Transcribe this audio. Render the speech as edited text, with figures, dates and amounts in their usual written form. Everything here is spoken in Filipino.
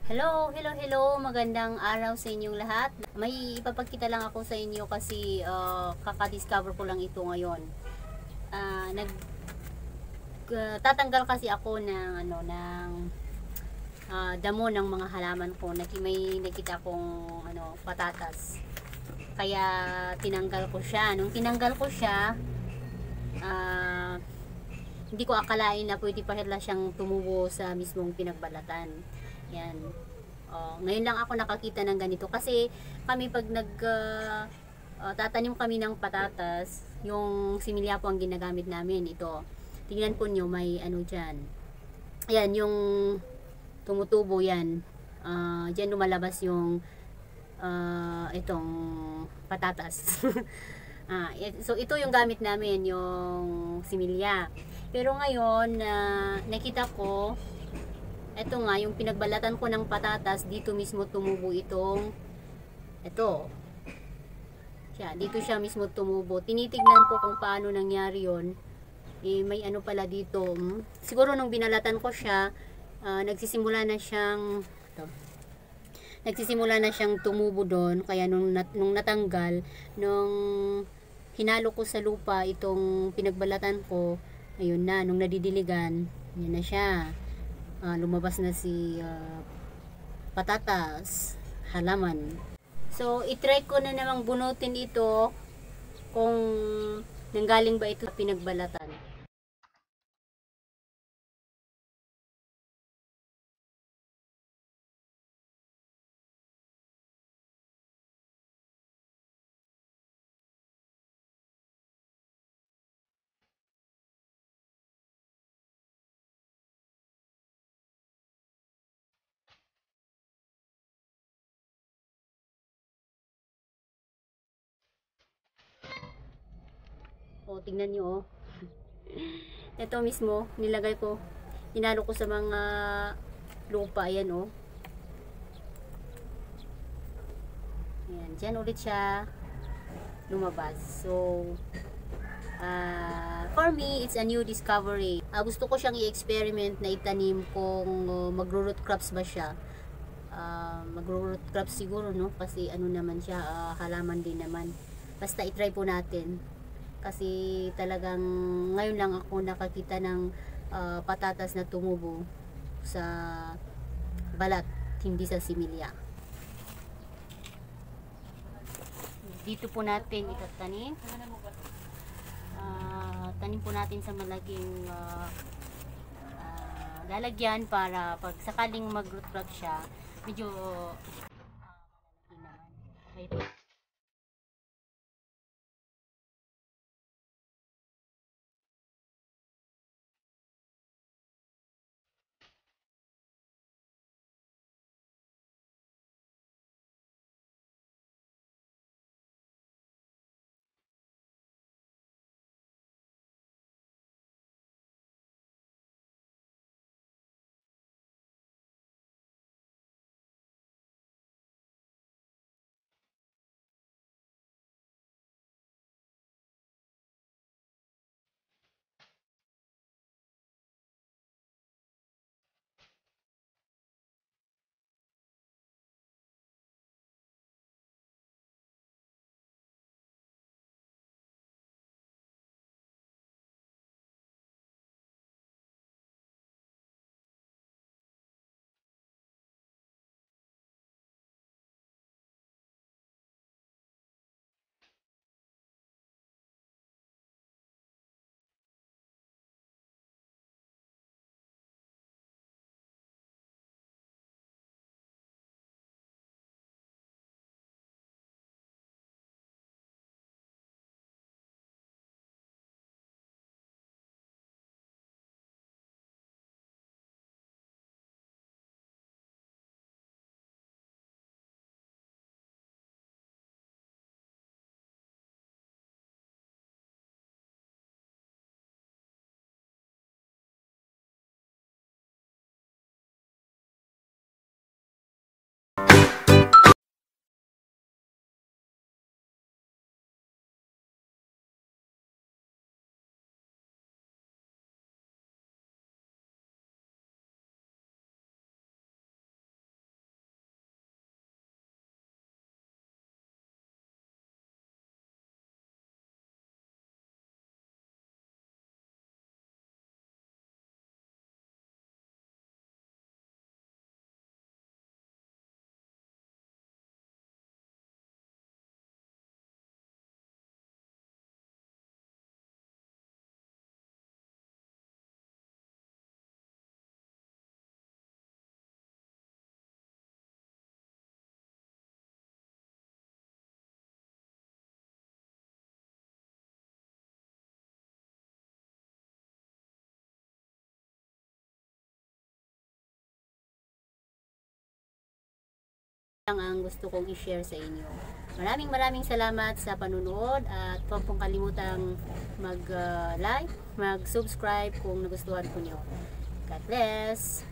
Hello, hello, hello. Magandang araw sa inyong lahat. May ipapakita lang ako sa inyo kasi kaka-discover ko lang ito ngayon. Tatanggal kasi ako ng damo ng mga halaman ko. May nakita kong patatas. Kaya tinanggal ko siya. Nung tinanggal ko siya, ah, hindi ko akalain na pwede pala siyang tumubo sa mismong pinagbalatan. Yan. Ngayon lang ako nakakita ng ganito kasi kami pag tatanim kami ng patatas, yung similya po ang ginagamit namin ito. Tingnan po nyo, may ano dyan. Ayan, yung tumutubo yan. Dyan lumalabas yung itong patatas. So ito yung gamit namin, yung similya. Pero ngayon, nakita ko, ito nga, yung pinagbalatan ko ng patatas, dito mismo tumubo ito. Dito siya mismo tumubo. Tinitignan ko kung paano nangyari yon. May ano pala dito. Siguro nung binalatan ko siya, nagsisimula na siyang tumubo doon. Kaya nung natanggal, nung hinalo ko sa lupa itong pinagbalatan ko, ayun na, nung nadidiligan, yan na siya. Lumabas na si patatas, halaman. So, itry ko na namang bunutin ito kung nanggaling ba ito pinagbalatan. Tingnan nyo, ito mismo, nilagay ko, inalo ko sa mga lupa, ayan ayan, dyan ulit siya lumabas. So, for me, it's a new discovery. Gusto ko siyang i-experiment na itanim kung magro-root crops ba siya. Magro-root crops siguro, no? Kasi ano naman siya, halaman din naman. Basta i-try po natin. Kasi talagang ngayon lang ako nakakita ng patatas na tumubo sa balat, hindi sa similya. Dito po natin itatanim. Tanim po natin sa malaging lalagyan para pag sakaling mag-root crop siya, medyo may lang ang gusto kong i-share sa inyo. Maraming salamat sa panunood at huwag pong kalimutang mag-like, mag-subscribe kung nagustuhan po nyo. God bless!